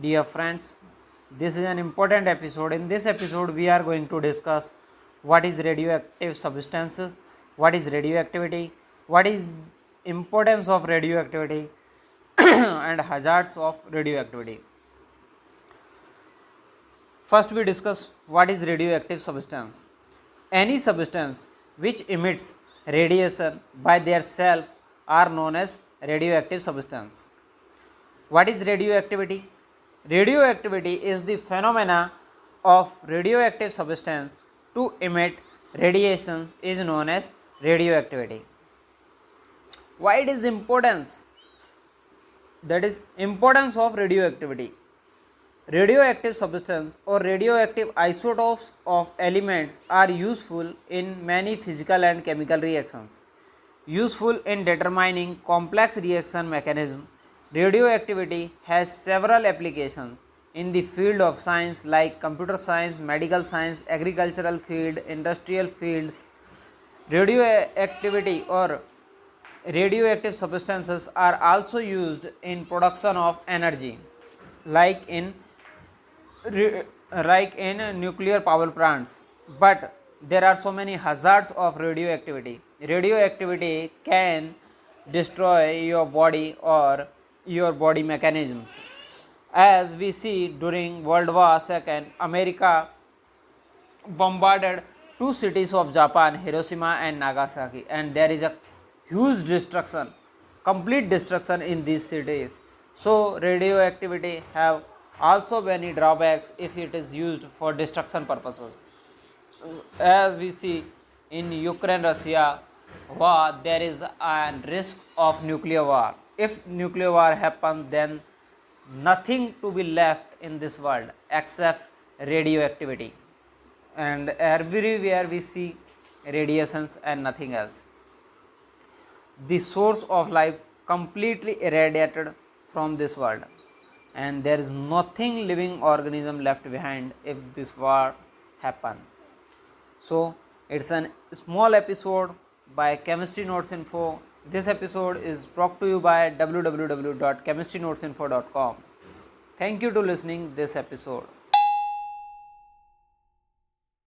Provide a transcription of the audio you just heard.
Dear friends, this is an important episode. In this episode, we are going to discuss what is radioactive substances, what is radioactivity, what is importance of radioactivity, and hazards of radioactivity. First, we discuss what is radioactive substance. Any substance which emits radiation by their self are known as radioactive substance. What is radioactivity? Radioactivity is the phenomena of radioactive substance to emit radiations is known as radioactivity. Why it is importance? That is importance of radioactivity. Radioactive substance or radioactive isotopes of elements are useful in many physical and chemical reactions. Useful in determining complex reaction mechanisms. Radioactivity has several applications in the field of science like computer science, medical science, agricultural field, industrial fields. Radioactivity or radioactive substances are also used in production of energy like in nuclear power plants. But there are so many hazards of radioactivity. Radioactivity can destroy your body or your body mechanisms. As we see during World War II, America bombarded two cities of Japan, Hiroshima and Nagasaki, and there is a huge destruction, complete destruction in these cities. So radioactivity have also many drawbacks if it is used for destruction purposes. As we see in Ukraine-Russia war, there is a risk of nuclear war. If nuclear war happens, then nothing to be left in this world except radioactivity, and everywhere we see radiations and nothing else. The source of life completely irradiated from this world, and there is nothing living organism left behind if this war happen. So it's a small episode by Chemistry Notes Info. This episode is brought to you by www.chemistrynotesinfo.com. Thank you to listening this episode.